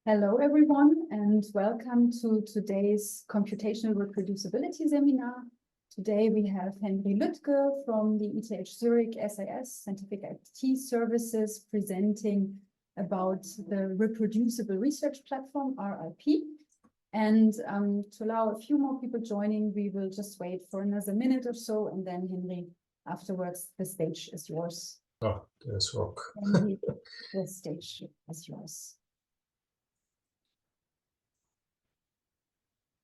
Hello, everyone, and welcome to today's Computational Reproducibility seminar. Today we have Henry Lüttke from the ETH Zurich SAS Scientific IT Services presenting about the Reproducible Research Platform, RRP. And to allow a few more people joining, we will just wait for another minute or so, and then Henry, afterwards, the stage is yours. Oh, there's rock. Henry, the stage is yours.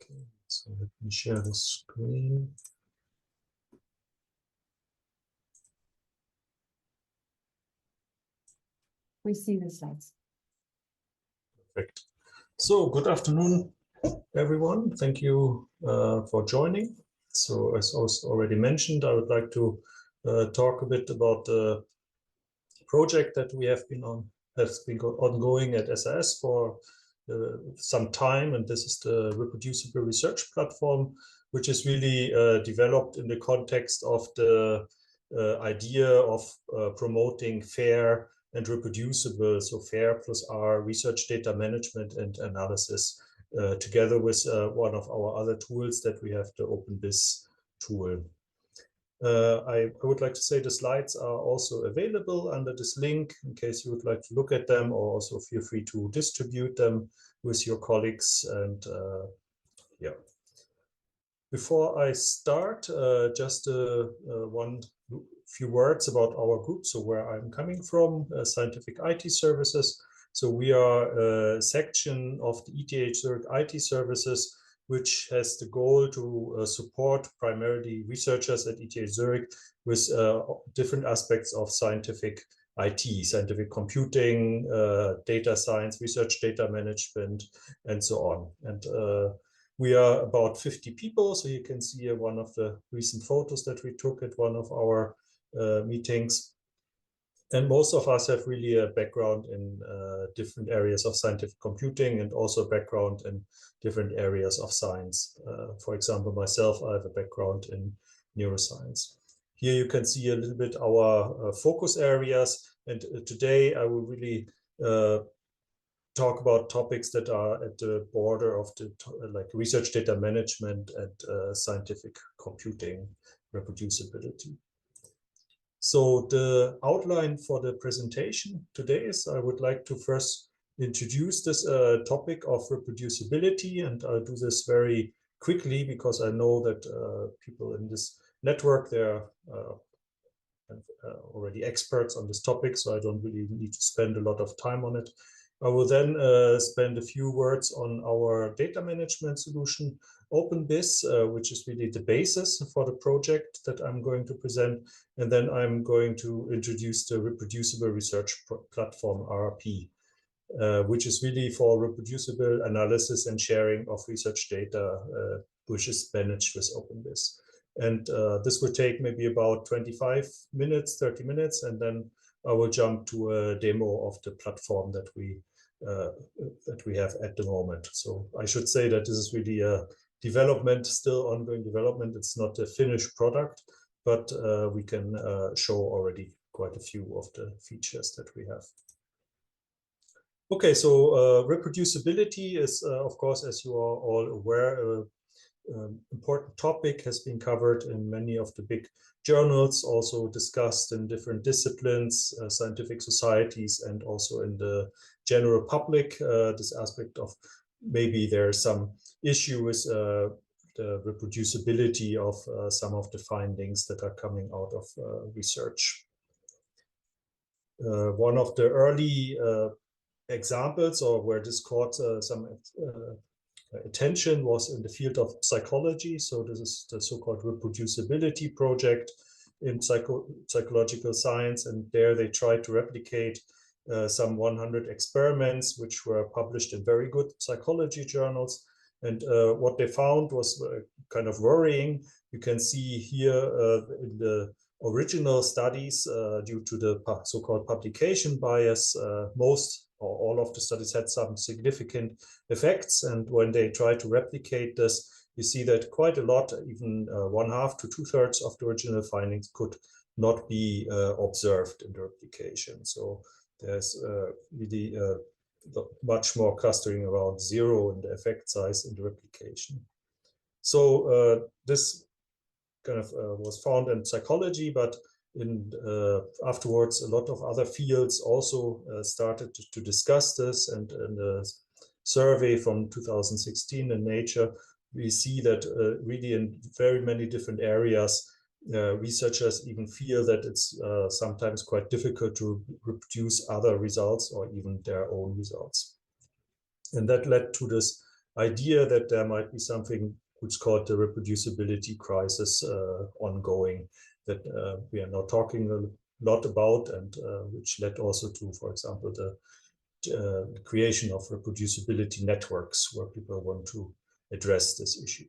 Okay, so let me share the screen. We see the slides. Perfect. So, good afternoon, everyone. Thank you for joining. So, as was already mentioned, I would like to talk a bit about the project that we have been on, has been ongoing at SAS for some time, and this is the Reproducible Research Platform, which is really developed in the context of the idea of promoting fair and reproducible, so FAIR plus R, research data management and analysis, together with one of our other tools that we have, the openBIS tool. I would like to say the slides are also available under this link in case you would like to look at them, or also feel free to distribute them with your colleagues. And yeah. Before I start, just few words about our group. So where I'm coming from, Scientific IT Services. So we are a section of the ETH Zurich IT Services, which has the goal to support primarily researchers at ETH Zurich with different aspects of scientific IT, scientific computing, data science, research data management, and so on. And we are about 50 people. So you can see one of the recent photos that we took at one of our meetings. And most of us have really a background in different areas of scientific computing and also background in different areas of science. For example, myself, I have a background in neuroscience. Here you can see a little bit our focus areas. And today I will really talk about topics that are at the border of the like research data management and scientific computing reproducibility. So the outline for the presentation today is I would like to first introduce this topic of reproducibility, and I'll do this very quickly because I know that people in this network, they're already experts on this topic, so I don't really need to spend a lot of time on it. I will then spend a few words on our data management solution, openBIS, which is really the basis for the project that I'm going to present. And then I'm going to introduce the Reproducible Research Platform, RRP, which is really for reproducible analysis and sharing of research data, which is managed with openBIS. And this will take maybe about 25 minutes, 30 minutes, and then I will jump to a demo of the platform that we have at the moment. So I should say that this is really a development, still ongoing development. It's not a finished product, but we can show already quite a few of the features that we have. Okay, so reproducibility is, of course, as you are all aware, important topic, has been covered in many of the big journals, also discussed in different disciplines, scientific societies, and also in the general public. This aspect of maybe there's some issue with the reproducibility of some of the findings that are coming out of research. One of the early examples, or where this caught some attention, was in the field of psychology. So this is the so-called reproducibility project in psychological science, and there they tried to replicate some 100 experiments which were published in very good psychology journals. And what they found was kind of worrying. You can see here in the original studies, due to the so-called publication bias, most or all of the studies had some significant effects. And when they try to replicate this, you see that quite a lot, even 1/2 to 2/3 of the original findings could not be observed in the replication. So there's really much more clustering around 0 in the effect size in the replication. So this kind of was found in psychology, but in afterwards, a lot of other fields also started to discuss this. And in the survey from 2016 in Nature, we see that really in very many different areas, researchers even feel that it's sometimes quite difficult to reproduce other results or even their own results. And that led to this idea that there might be something which is called the reproducibility crisis ongoing, that we are now talking a lot about, and which led also to, for example, the creation of reproducibility networks, where people want to address this issue.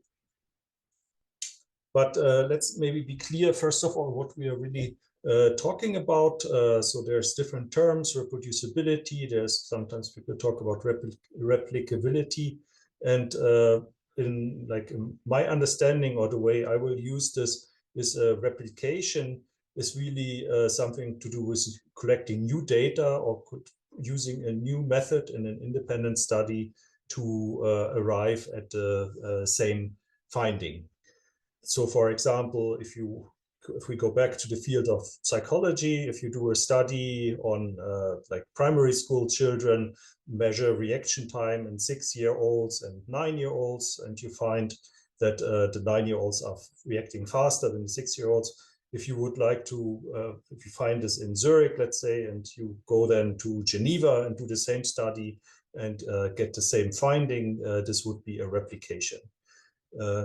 But let's maybe be clear, first of all, what we are really talking about. So there's different terms: reproducibility. There's sometimes people talk about replicability, and in my understanding, or the way I will use this, is replication is really something to do with collecting new data or using a new method in an independent study to arrive at the same finding. So, for example, if we go back to the field of psychology, if you do a study on like primary school children, measure reaction time in 6-year-olds and 9-year-olds, and you find that the 9-year-olds are reacting faster than the 6-year-olds. If you would like to, if you find this in Zurich, let's say, and you go then to Geneva and do the same study and get the same finding, this would be a replication.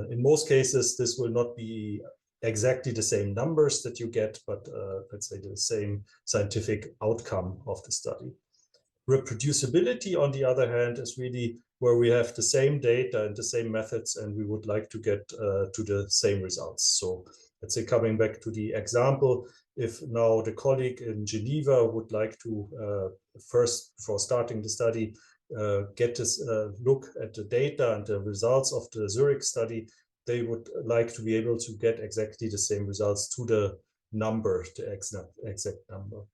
In most cases, this will not be exactly the same numbers that you get, but let's say the same scientific outcome of the study. Reproducibility, on the other hand, is really where we have the same data and the same methods, and we would like to get to the same results. So let's say, coming back to the example, if now the colleague in Geneva would like to first, before starting the study, get this look at the data and the results of the Zurich study, they would like to be able to get exactly the same results to the number, the exact number.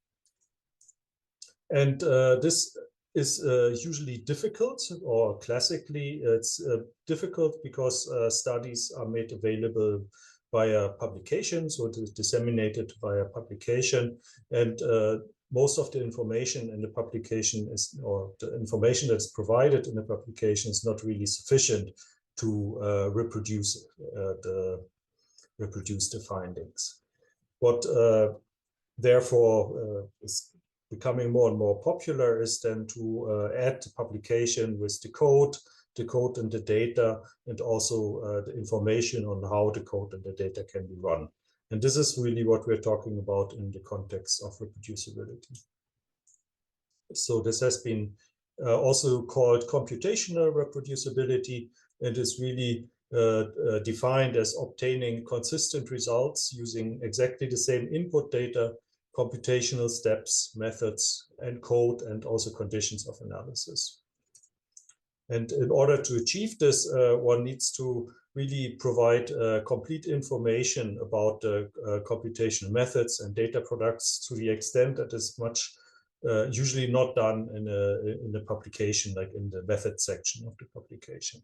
And this is usually difficult, or classically it's difficult because studies are made available via publication, so it is disseminated via publication, and most of the information in the publication is, or the information that's provided in the publication is not really sufficient to reproduce the findings. What therefore is becoming more and more popular is then to add the publication with the code and the data, and also the information on how the code and the data can be run. And this is really what we're talking about in the context of reproducibility. So this has been also called computational reproducibility, and is really defined as obtaining consistent results using exactly the same input data, computational steps, methods, and code, and also conditions of analysis. And in order to achieve this, one needs to really provide complete information about the computational methods and data products, to the extent that is much usually not done in the publication, like in the method section of the publication.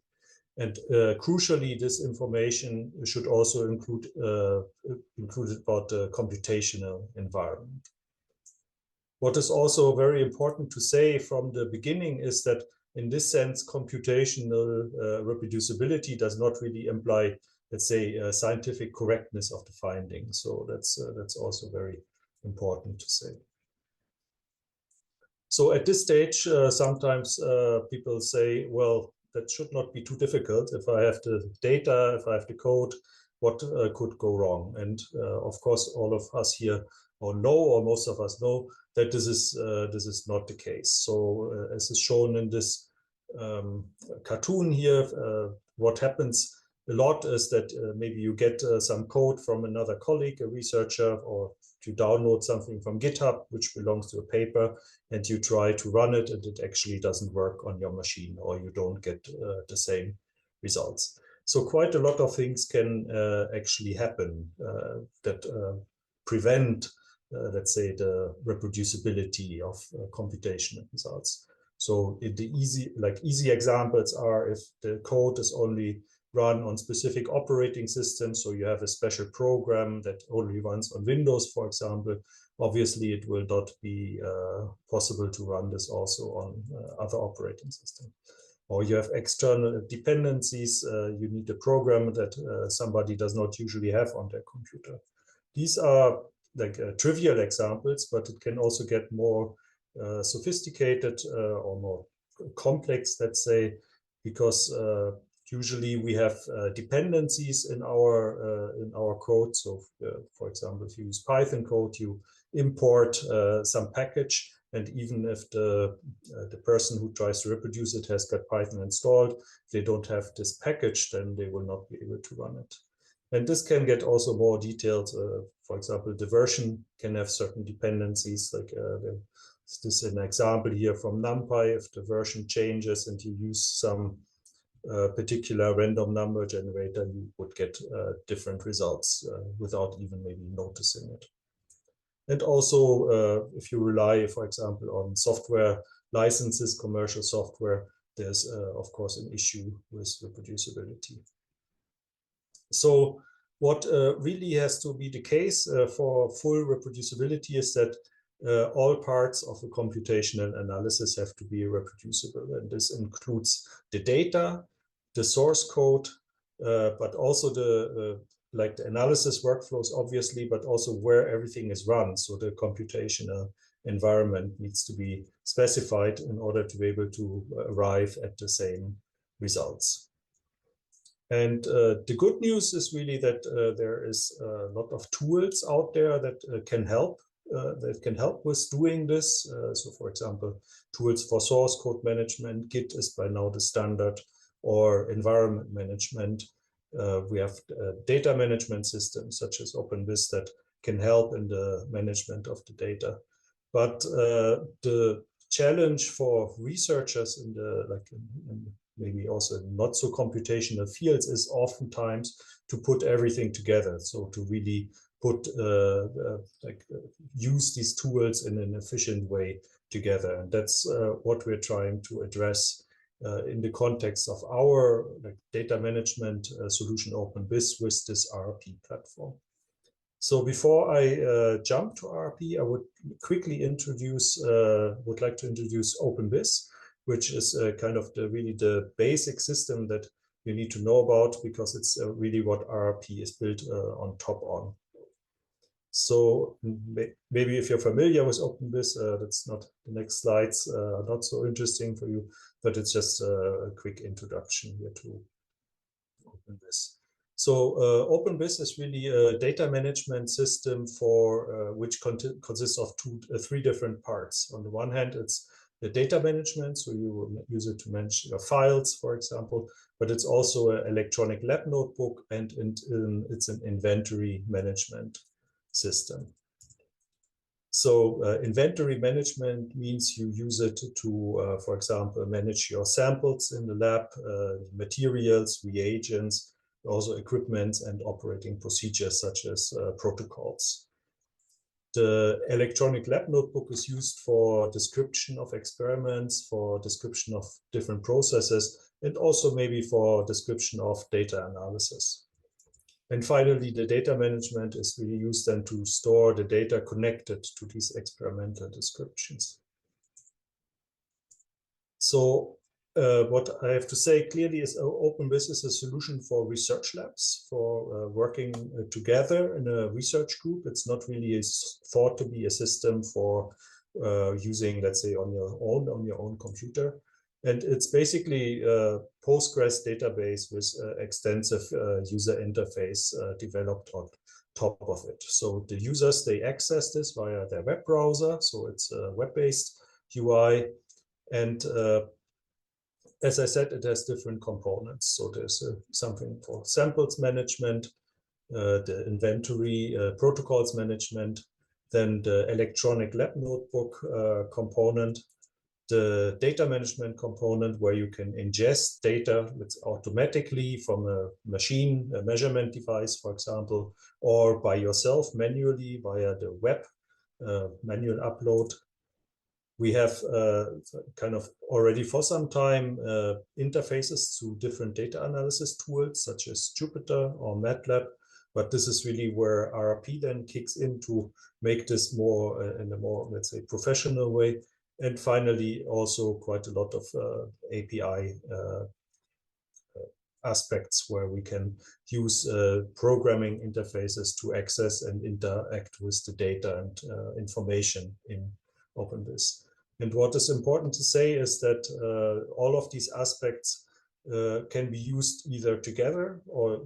And crucially, this information should also include about the computational environment. What is also very important to say from the beginning is that, in this sense, computational reproducibility does not really imply, let's say, scientific correctness of the findings. So that's also very important to say. So at this stage, sometimes people say, well, that should not be too difficult. If I have the data, if I have the code, what could go wrong? And of course, all of us here or most of us know that this is not the case. So as is shown in this cartoon here, what happens a lot is that maybe you get some code from another colleague, a researcher, or you download something from GitHub, which belongs to a paper, and you try to run it, and it actually doesn't work on your machine, or you don't get the same results. So quite a lot of things can actually happen that prevent, let's say, the reproducibility of computational results. So the easy examples are if the code is only run on specific operating systems, so you have a special program that only runs on Windows, for example, obviously it will not be possible to run this also on other operating systems. Or you have external dependencies, you need a program that somebody does not usually have on their computer. These are like trivial examples, but it can also get more sophisticated or more complex, let's say, because usually we have dependencies in our code. So, for example, if you use Python code, you import some package, and even if the person who tries to reproduce it has got Python installed, if they don't have this package, then they will not be able to run it. And this can get also more detailed. For example, the version can have certain dependencies. Like this is an example here from NumPy. If the version changes and you use some particular random number generator, you would get different results without even maybe noticing it. And also, if you rely, for example, on software licenses, commercial software, there's, of course, an issue with reproducibility. So what really has to be the case for full reproducibility is that all parts of a computational analysis have to be reproducible. And this includes the data, the source code, but also the like the analysis workflows, obviously, but also where everything is run. So the computational environment needs to be specified in order to be able to arrive at the same results. And the good news is really that there is a lot of tools out there that can help with doing this. So, for example, tools for source code management, Git is by now the standard, or environment management. We have data management systems such as openBIS that can help in the management of the data. But the challenge for researchers in the maybe also not so computational fields is oftentimes to put everything together. So to really put use these tools in an efficient way together, and that's what we're trying to address in the context of our data management solution openBIS with this RP platform. So before I jump to RP, I would quickly would like to introduce openBIS, which is kind of really the basic system that you need to know about, because it's really what RP is built on top on. So maybe if you're familiar with openBIS, that's not the next slides, not so interesting for you, but it's just a quick introduction here to openBIS. So openBIS is really a data management system for which consists of three different parts. On the one hand, it's the data management, so you will use it to manage your files, for example, but it's also an electronic lab notebook, and it's an inventory management system. So inventory management means you use it to, for example, manage your samples in the lab, materials, reagents, also equipment and operating procedures such as protocols. The electronic lab notebook is used for description of experiments, for description of different processes, and also maybe for description of data analysis. And finally, the data management is really used then to store the data connected to these experimental descriptions. So what I have to say clearly is openBIS is a solution for research labs, for working together in a research group. It's not really thought to be a system for using, let's say, on your own computer. And it's basically a Postgres database with extensive user interface developed on top of it. So the users, they access this via their web browser. So it's a web-based UI. And as I said, it has different components. So there's something for samples management, the inventory protocols management, then the electronic lab notebook component, the data management component where you can ingest data automatically from a machine, a measurement device, for example, or by yourself manually via the web, manual upload. We have kind of already for some time interfaces to different data analysis tools such as Jupyter or MATLAB, but this is really where RRP then kicks in to make this more in a more, let's say, professional way. And finally, also quite a lot of API aspects where we can use programming interfaces to access and interact with the data and information in openBIS. And what is important to say is that all of these aspects can be used either together or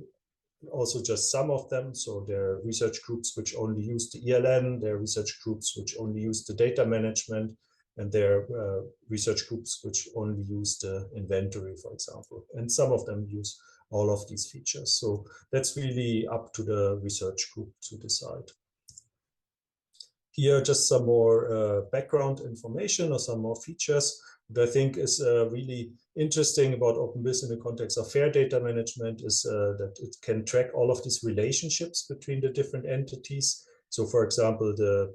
also just some of them. So there are research groups which only use the ELN, there are research groups which only use the data management, and there are research groups which only use the inventory, for example. And some of them use all of these features. So that's really up to the research group to decide. Here, just some more background information or some more features that I think is really interesting about openBIS in the context of fair data management is that it can track all of these relationships between the different entities. So, for example, the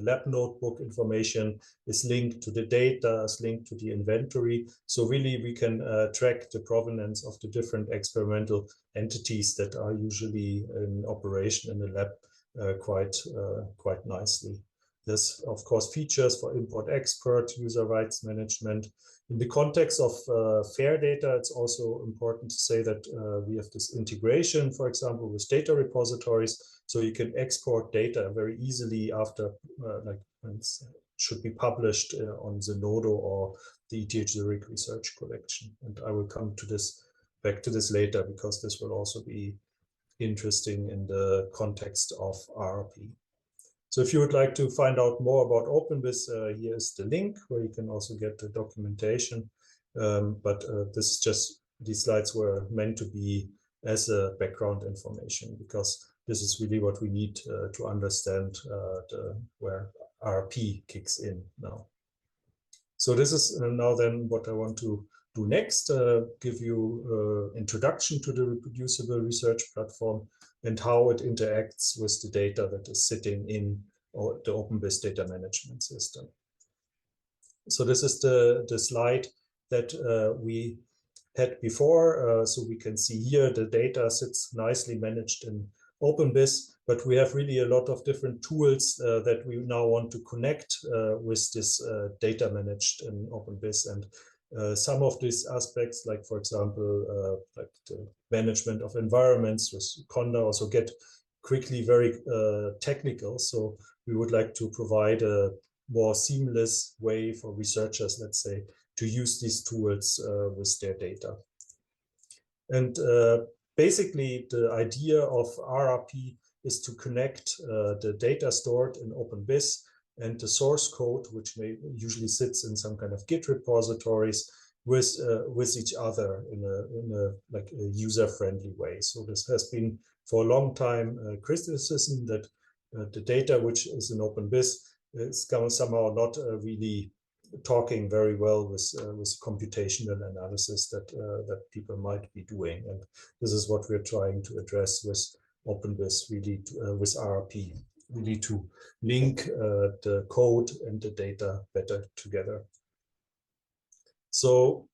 lab notebook information is linked to the data, is linked to the inventory. So really, we can track the provenance of the different experimental entities that are usually in operation in the lab quite nicely. There's, of course, features for import-export, user rights management. In the context of fair data, it's also important to say that we have this integration, for example, with data repositories. So you can export data very easily after, like, it should be published on Zenodo or the ETH Zurich research collection. And I will come to this, back to this later, because this will also be interesting in the context of RRP. So if you would like to find out more about openBIS, here is the link where you can also get the documentation. This is just, these slides were meant to be as a background information, because this is really what we need to understand where RRP kicks in now. So this is now then what I want to do next, give you introduction to the Reproducible Research Platform and how it interacts with the data that is sitting in the openBIS data management system. So this is the slide that we had before. So we can see here the data sits nicely managed in openBIS, but we have really a lot of different tools that we now want to connect with this data managed in openBIS. And some of these aspects, like, for example, like the management of environments with Conda, also get quickly very technical. So we would like to provide a more seamless way for researchers, let's say, to use these tools with their data. And basically, the idea of RRP is to connect the data stored in openBIS and the source code, which usually sits in some kind of Git repositories, with each other in a like a user-friendly way. So this has been for a long time criticism that the data which is in openBIS is somehow not really talking very well with computational analysis that people might be doing, and this is what we're trying to address with openBIS, really with RRP, really to link the code and the data better together. So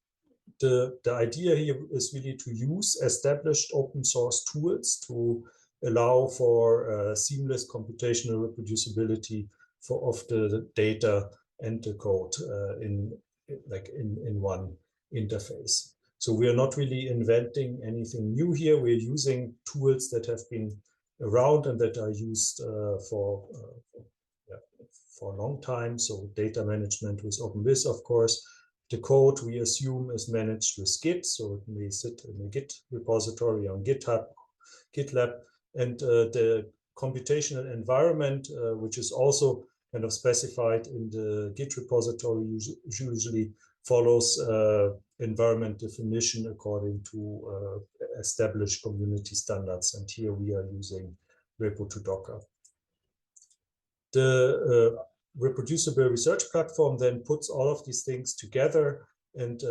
the idea here is really to use established open source tools to allow for seamless computational reproducibility of the data and the code in one interface. So we are not really inventing anything new here. We're using tools that have been around and that are used for a long time. So data management with openBIS, of course. The code we assume is managed with Git, so it may sit in a Git repository on GitHub, GitLab, and the computational environment, which is also kind of specified in the Git repository, usually follows environment definition according to established community standards. And here we are using Repo2Docker. The Reproducible Research Platform then puts all of these things together and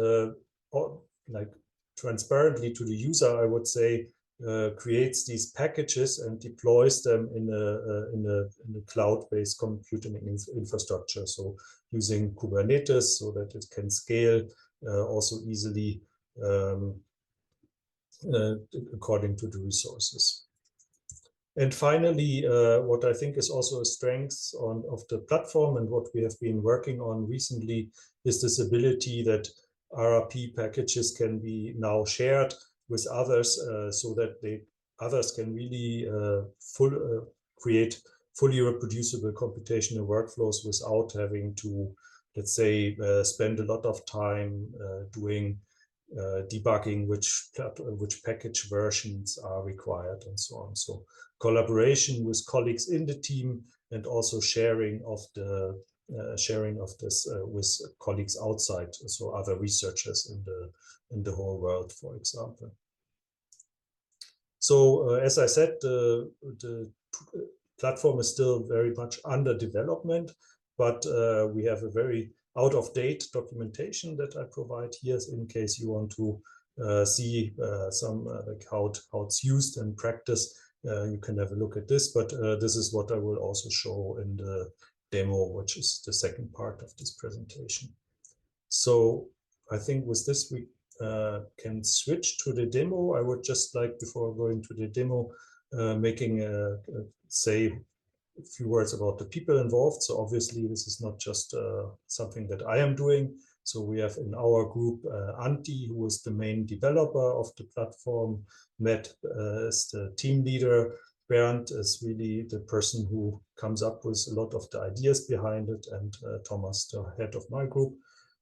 like transparently to the user, I would say, creates these packages and deploys them in a cloud-based computing infrastructure. So using Kubernetes so that it can scale also easily according to the resources. And finally, what I think is also a strength of the platform and what we have been working on recently is this ability that RRP packages can be now shared with others so that others can really create fully reproducible computational workflows without having to, let's say, spend a lot of time doing debugging which package versions are required and so on. So collaboration with colleagues in the team and also sharing of this with colleagues outside, so other researchers in the whole world, for example. So as I said, the platform is still very much under development, but we have a very out-of-date documentation that I provide here in case you want to see some like how it's used in practice. You can have a look at this, but this is what I will also show in the demo, which is the second part of this presentation. So I think with this we can switch to the demo. I would just like, before going to the demo, say a few words about the people involved. So obviously this is not just something that I am doing. So we have in our group Antti, who is the main developer of the platform. Matt is the team leader. Bernd is really the person who comes up with a lot of the ideas behind it, and Thomas, the head of my group.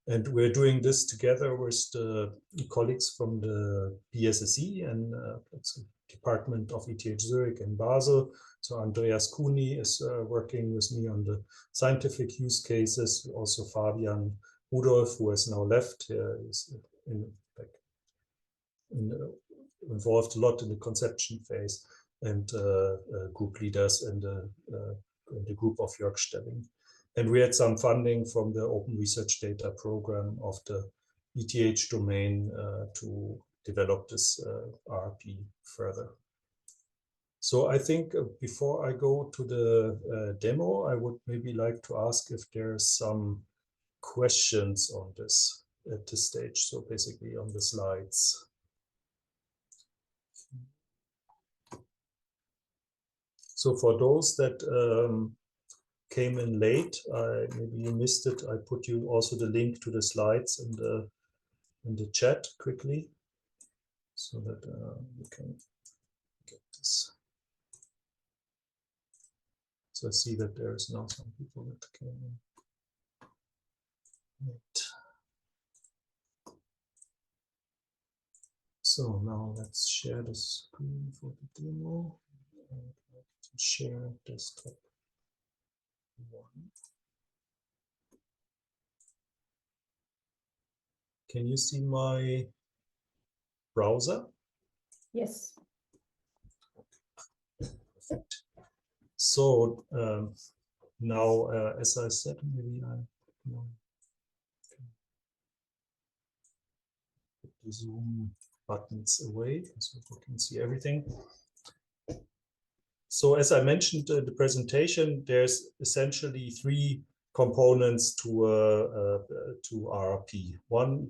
And we're doing this together with the colleagues from the BSSE and it's a department of ETH Zurich in Basel. So Andreas Kuni is working with me on the scientific use cases. Also Fabian Rudolph, who has now left, is involved a lot in the conception phase, and group leaders in the group of Jörg Stelling. And we had some funding from the Open Research Data program of the ETH domain to develop this RRP further. So I think before I go to the demo, I would maybe like to ask if there's some questions on this at this stage. So basically on the slides. So for those that came in late, maybe you missed it. I put you also the link to the slides in the chat quickly, so that you can get this. So I see that there is now some people that came in late. So now let's share the screen for the demo. I'd like to share desktop 1. Can you see my browser? Yes. Perfect. So now, as I said, maybe I put the Zoom buttons away so you can see everything. So as I mentioned in the presentation, there's essentially 3 components to RRP.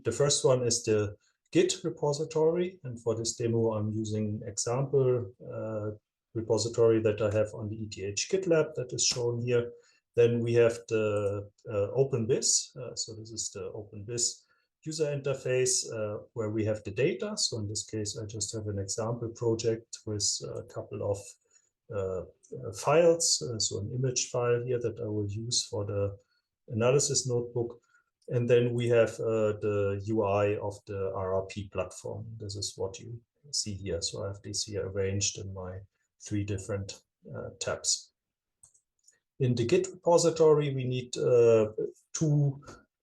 The first one is the Git repository, and for this demo, I'm using example repository that I have on the ETH GitLab that is shown here. Then we have the openBIS. So this is the openBIS user interface where we have the data. So in this case, I just have an example project with a couple of files, so an image file here that I will use for the analysis notebook. And then we have the UI of the RRP platform. This is what you see here. So I have this here arranged in my 3 different tabs. In the Git repository, we need 2,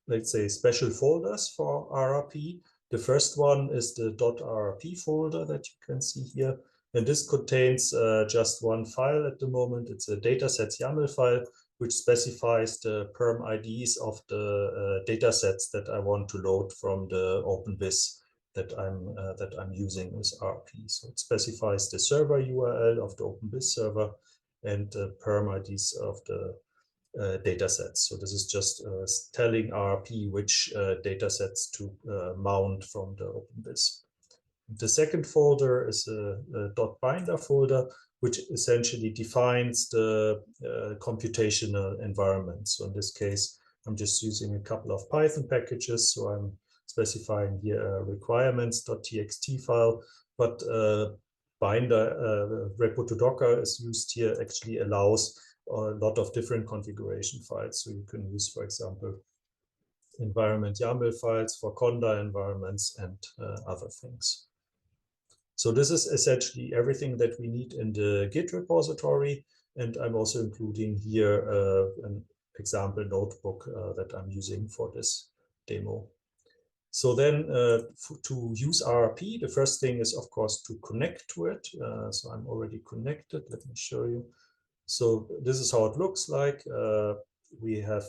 let's say, special folders for RRP. The first one is the .rrp folder that you can see here. And this contains just one file at the moment. It's a datasets YAML file, which specifies the perm IDs of the datasets that I want to load from the openBIS that I'm using with RP. So it specifies the server URL of the openBIS server and perm IDs of the datasets. So this is just telling RP which datasets to mount from the openBIS. The second folder is a .binder folder, which essentially defines the computational environment. So in this case, I'm just using a couple of Python packages. So I'm specifying here a requirements.txt file, but binder Repo2Docker is used here, actually allows a lot of different configuration files. So you can use, for example, environment YAML files for Conda environments and other things. So this is essentially everything that we need in the Git repository. And I'm also including here an example notebook that I'm using for this demo. So then to use RP, the first thing is, of course, to connect to it. So I'm already connected. Let me show you. So this is how it looks like. We have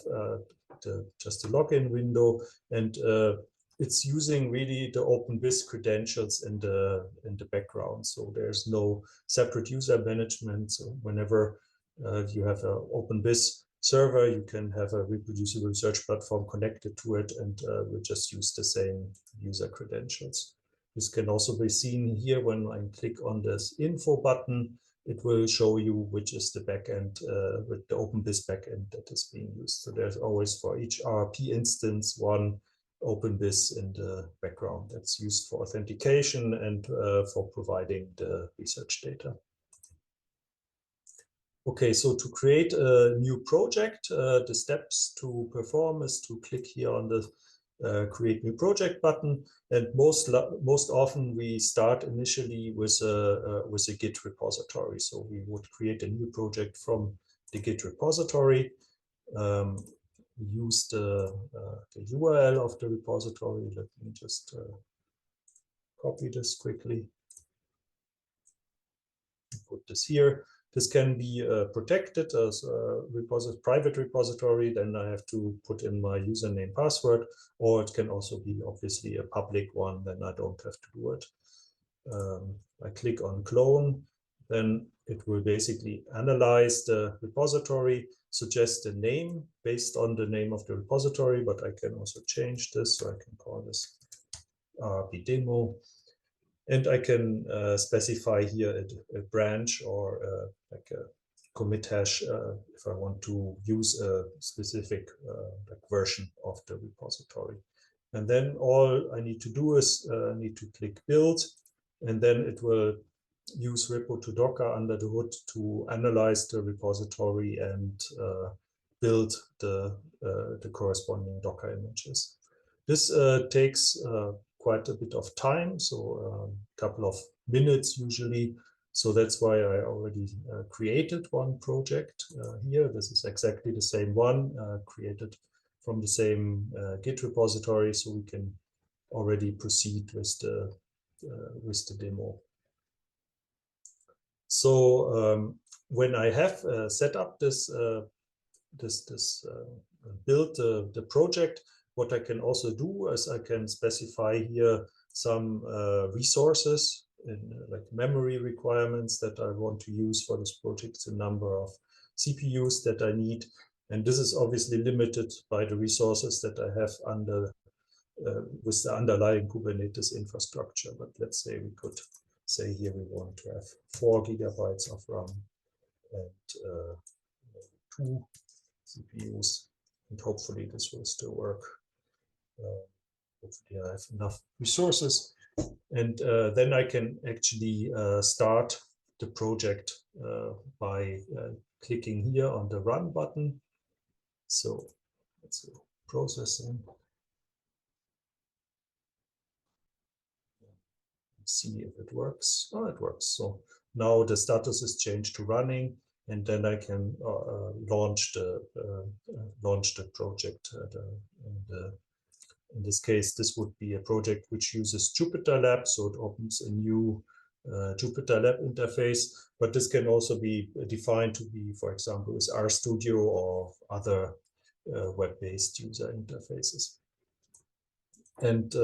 just a login window, and it's using really the openBIS credentials in the background. So there's no separate user management. So whenever you have an openBIS server, you can have a reproducible research platform connected to it, and we'll just use the same user credentials. This can also be seen here when I click on this info button. It will show you which is the backend with the openBIS backend that is being used. So there's always for each RP instance one openBIS in the background that's used for authentication and for providing the research data. Okay, so to create a new project, the steps to perform is to click here on the create new project button, and most often we start initially with a Git repository. So we would create a new project from the Git repository. We use the URL of the repository. Let me just copy this quickly. Put this here. This can be protected as a private repository. Then I have to put in my username, password, or it can also be obviously a public one. Then I don't have to do it. I click on clone. Then it will basically analyze the repository, suggest a name based on the name of the repository, but I can also change this. So I can call this RP demo. And I can specify here a branch or like a commit hash if I want to use a specific like version of the repository. And then all I need to do is need to click build, and then it will use Repo2Docker under the hood to analyze the repository and build the corresponding Docker images. This takes quite a bit of time, so a couple of minutes usually. So that's why I already created one project here. This is exactly the same one created from the same Git repository, so we can already proceed with the demo. So when I have set up this build the project, what I can also do is I can specify here some resources in like memory requirements that I want to use for this project, the number of CPUs that I need. And this is obviously limited by the resources that I have under with the underlying Kubernetes infrastructure. But let's say we could say here we want to have 4 GB of RAM and 2 CPUs, and hopefully this will still work. Hopefully I have enough resources, and then I can actually start the project by clicking here on the run button. So let's see, processing. See if it works. Oh, it works. So now the status is changed to running, and then I can launch the project. In this case, this would be a project which uses Jupyterlab, so it opens a new Jupyterlab interface. But this can also be defined to be, for example, with RStudio or other web-based user interfaces. And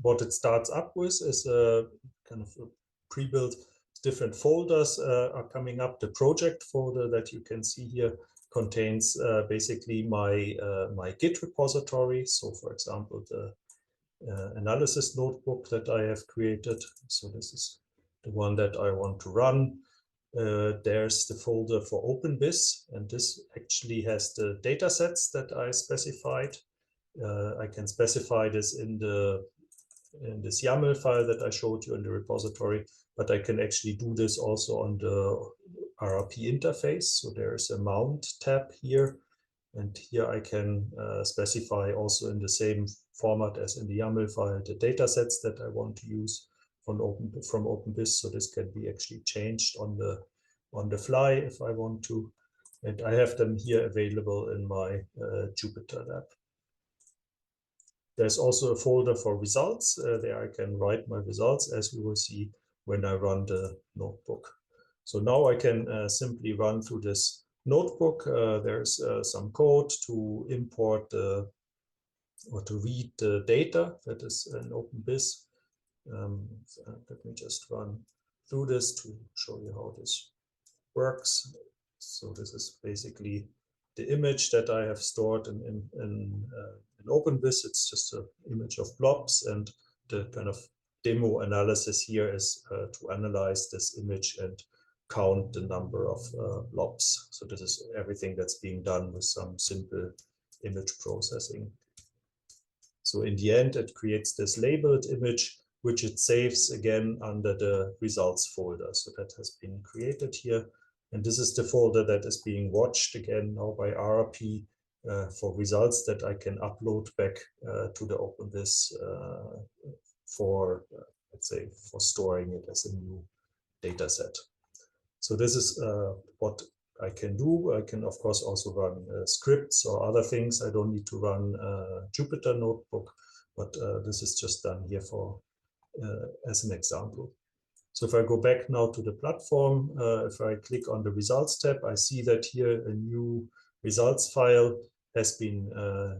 what it starts up with is a kind of a pre-built different folders are coming up. The project folder that you can see here contains basically my my Git repository. So, for example, the analysis notebook that I have created. So this is the one that I want to run. There's the folder for openBIS, and this actually has the datasets that I specified. I can specify this in this YAML file that I showed you in the repository, but I can actually do this also on the RRP interface. So there's a mount tab here, and here I can specify also in the same format as in the YAML file the datasets that I want to use from openBIS. So this can be actually changed on the fly if I want to, and I have them here available in my Jupyterlab. There's also a folder for results. There I can write my results, as we will see when I run the notebook. So now I can simply run through this notebook. There's some code to import or to read the data that is in openBIS. Let me just run through this to show you how this works. So this is basically the image that I have stored in openBIS. It's just an image of blobs, and the kind of demo analysis here is to analyze this image and count the number of blobs. So this is everything that's being done with some simple image processing. So in the end, it creates this labeled image, which it saves again under the results folder. So that has been created here. And this is the folder that is being watched again now by RRP for results that I can upload back to the openBIS for, let's say, for storing it as a new data set. So this is what I can do. I can, of course, also run scripts or other things. I don't need to run Jupyter Notebook, but this is just done here for as an example. So if I go back now to the platform, if I click on the results tab, I see that here a new results file has been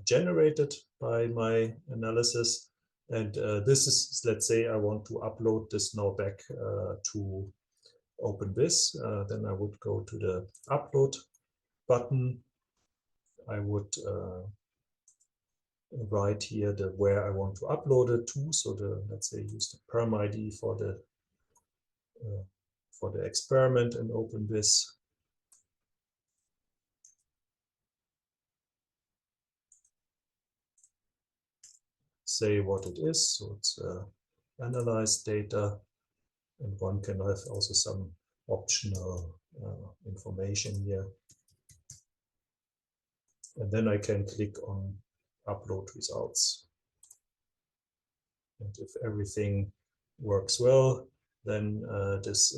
generated by my analysis. And this is, let's say I want to upload this now back to openBIS. Then I would go to the upload button. I would write here where I want to upload it to. So let's say use the perm ID for the experiment in openBIS. Say what it is. So it's analyzed data, and one can have also some optional information here. And then I can click on upload results. And if everything works well, then this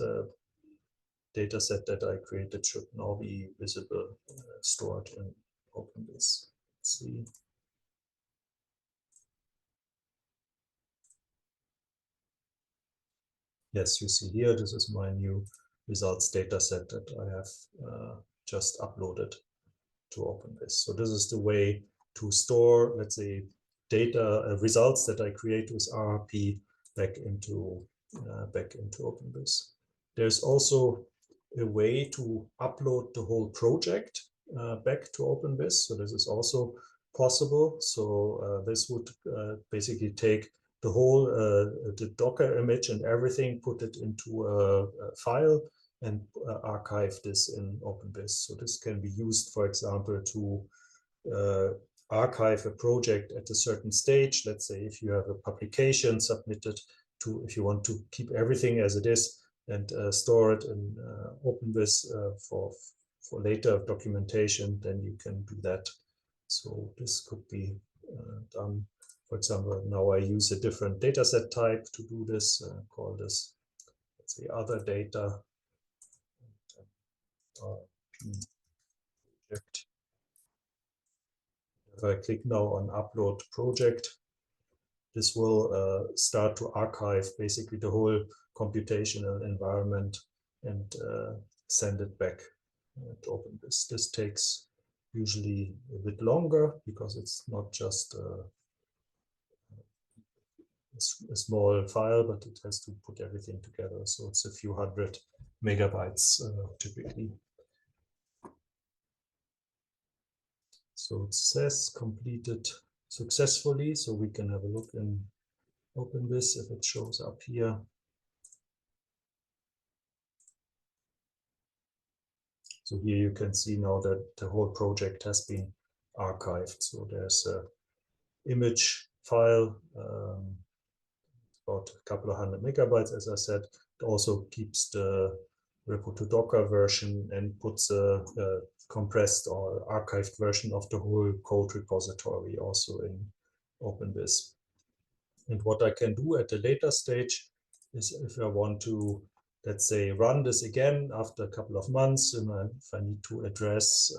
data set that I created should now be visible, stored in openBIS. Let's see. Yes, you see here, this is my new results data set that I have just uploaded to openBIS. So this is the way to store, let's say, data results that I create with RRP back into openBIS. There's also a way to upload the whole project back to openBIS. So this is also possible. So this would basically take the whole the Docker image and everything, put it into a file, and archive this in openBIS. So this can be used, for example, to archive a project at a certain stage. Let's say if you have a publication submitted to, if you want to keep everything as it is and store it in openBIS for later documentation, then you can do that. So this could be done. For example, now I use a different dataset type to do this, call this, let's say, other data. Project. If I click now on upload project, this will start to archive basically the whole computational environment and send it back to openBIS. This takes usually a bit longer because it's not just a small file, but it has to put everything together. So it's a few hundred megabytes typically. So it says completed successfully. So we can have a look in openBIS if it shows up here. So here you can see now that the whole project has been archived. So there's a image file, about a couple of hundred megabytes, as I said. It also keeps the repo to Docker version and puts a compressed or archived version of the whole code repository also in openBIS. And what I can do at a later stage is, if I want to, let's say, run this again after a couple of months, and if I need to address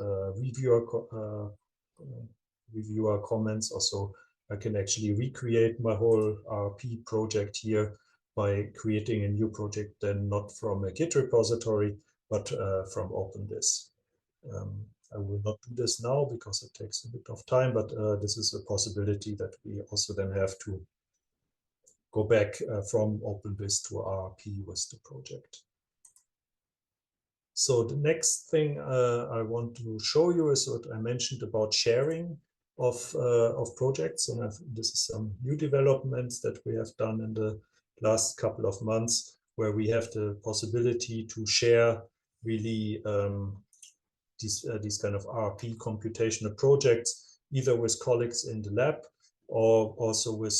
reviewer comments or so, I can actually recreate my whole RP project here by creating a new project, then not from a Git repository, but from openBIS. I will not do this now because it takes a bit of time, but this is a possibility that we also then have to go back from openBIS to RP with the project. So the next thing I want to show you is what I mentioned about sharing of projects. And this is some new developments that we have done in the last couple of months, where we have the possibility to share really these kind of RP computational projects, either with colleagues in the lab or also with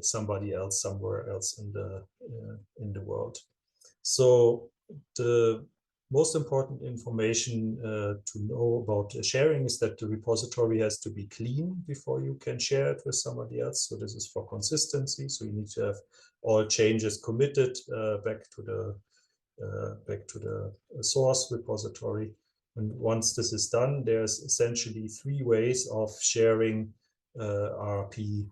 somebody else somewhere else in the world. So the most important information to know about sharing is that the repository has to be clean before you can share it with somebody else. So this is for consistency. So you need to have all changes committed back to the source repository. And once this is done, there's essentially 3 ways of sharing RP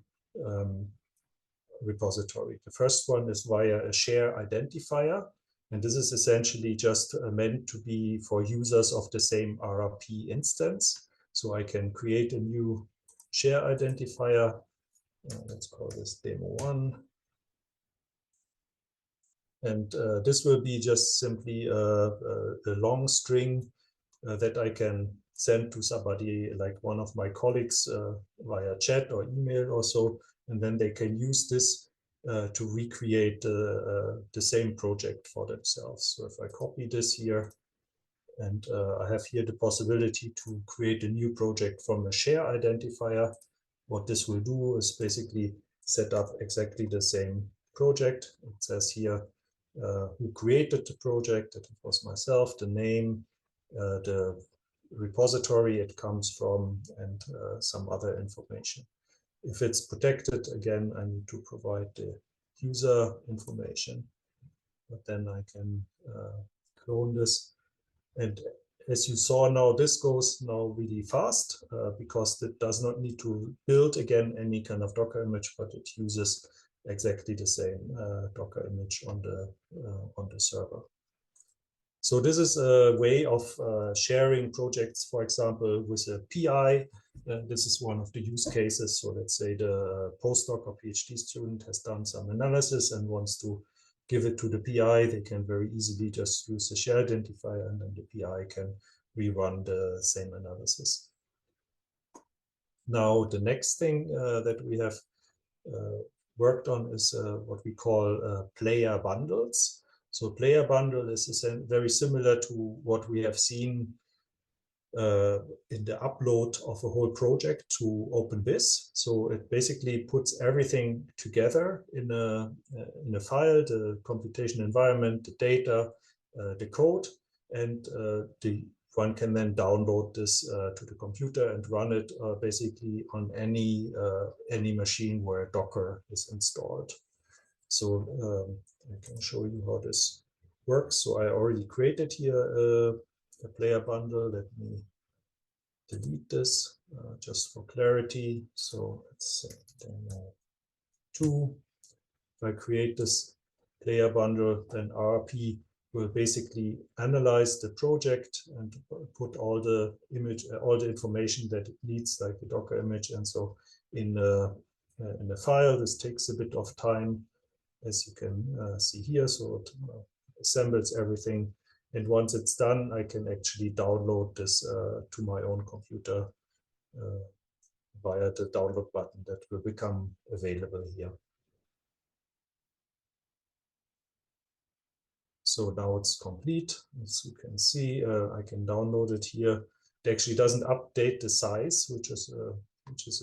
repository. The first one is via a share identifier. And this is essentially just meant to be for users of the same RP instance. So I can create a new share identifier. Let's call this demo1. And this will be just simply a long string that I can send to somebody like one of my colleagues via chat or email or so, and then they can use this to recreate the same project for themselves. So if I copy this here, and I have here the possibility to create a new project from a share identifier, what this will do is basically set up exactly the same project. It says here who created the project, that it was myself, the name, the repository it comes from, and some other information. If it's protected, again, I need to provide the user information, but then I can clone this. And as you saw now, this goes now really fast because it does not need to build again any kind of Docker image, but it uses exactly the same Docker image on the server. So this is a way of sharing projects, for example, with a PI. This is one of the use cases. So let's say the postdoc or PhD student has done some analysis and wants to give it to the PI. They can very easily just use the share identifier, and then the PI can rerun the same analysis. Now, the next thing that we have worked on is what we call player bundles. So player bundle is very similar to what we have seen in the upload of a whole project to openBIS. So it basically puts everything together in a file, the computation environment, the data, the code, and one can then download this to the computer and run it basically on any machine where Docker is installed. So I can show you how this works. So I already created here a player bundle. Let me delete this just for clarity. So let's say demo 2. If I create this player bundle, then RP will basically analyze the project and put all the information that it needs, like the Docker image and so, in in a file. This takes a bit of time, as you can see here. So it assembles everything. And once it's done, I can actually download this to my own computer via the download button that will become available here. So now it's complete. As you can see, I can download it here. It actually doesn't update the size, which is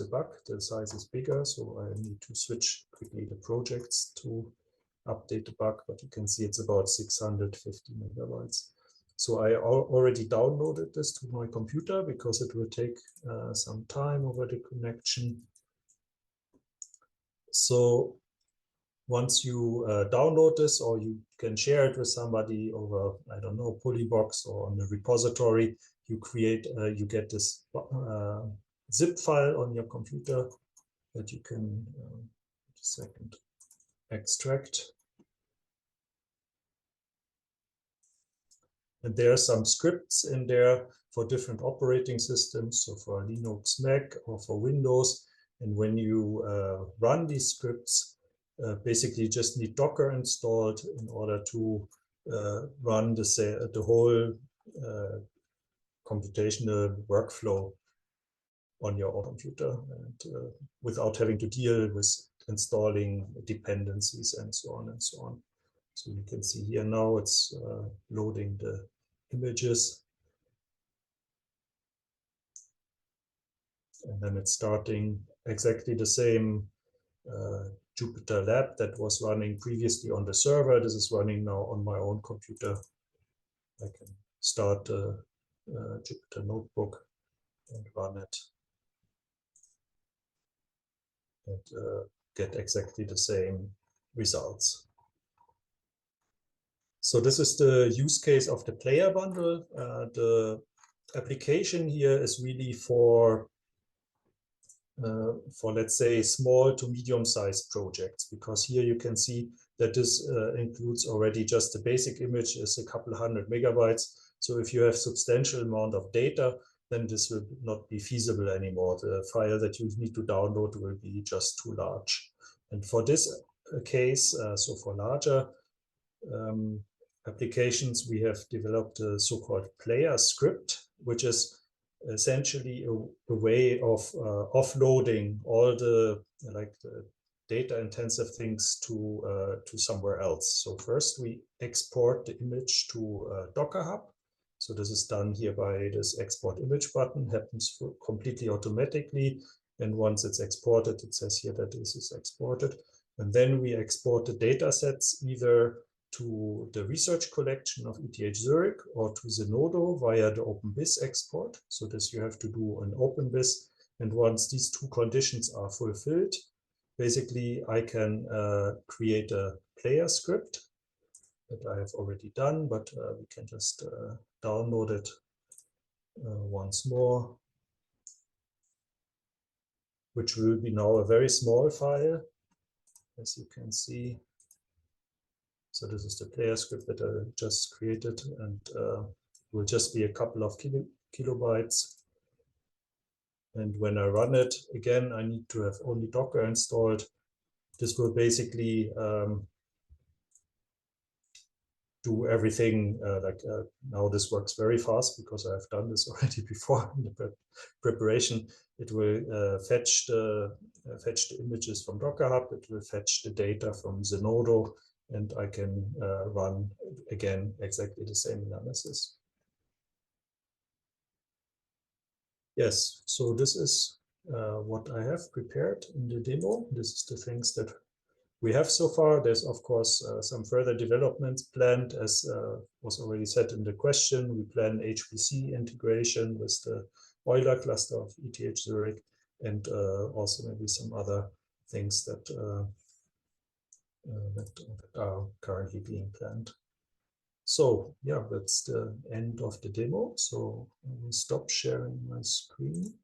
a bug. The size is bigger, so I need to switch quickly the projects to update the bug. But you can see it's about 650 megabytes. So I already downloaded this to my computer because it will take some time over the connection. So once you download this, or you can share it with somebody over, I don't know, Polybox or on the repository, you get this zip file on your computer that you can, extract. And there are some scripts in there for different operating systems, so for Linux, Mac, or for Windows. And when you run these scripts, basically just need Docker installed in order to run the whole computational workflow on your own computer, and without having to deal with installing dependencies and so on and so on. So you can see here now it's loading the images. And then it's starting exactly the same Jupyterlab that was running previously on the server. This is running now on my own computer. I can start a Jupyter notebook and run it and get exactly the same results. So this is the use case of the player bundle. The application here is really for let's say small to medium-sized projects, because here you can see that this includes already just the basic image is a couple hundred megabytes. So if you have substantial amount of data, then this will not be feasible anymore. The file that you need to download will be just too large. And for this case, so for larger applications, we have developed a so-called player script, which is essentially a way of offloading all the data intensive things to somewhere else. So first we export the image to Docker Hub. So this is done here by this export image button, happens completely automatically. And once it's exported, it says here that this is exported. And then we export the data sets either to the research collection of ETH Zurich or to Zenodo via the openBIS export. So this you have to do an openBIS. And once these two conditions are fulfilled, basically I can create a player script that I have already done, but we can just download it once more, which will be now a very small file, as you can see. So this is the player script that I just created, and will just be a couple of kilobytes. And when I run it, again, I need to have only Docker installed. This will basically do everything now this works very fast because I've done this already before in the preparation. It will fetch the images from Docker Hub. It will fetch the data from Zenodo, and I can run again exactly the same analysis. Yes, so this is what I have prepared in the demo. This is the things that we have so far. There's of course some further developments planned, as was already said in the question. We plan HPC integration with the Euler cluster of ETH Zurich, and also maybe some other things that are currently being planned. So yeah, that's the end of the demo. So I will stop sharing my screen.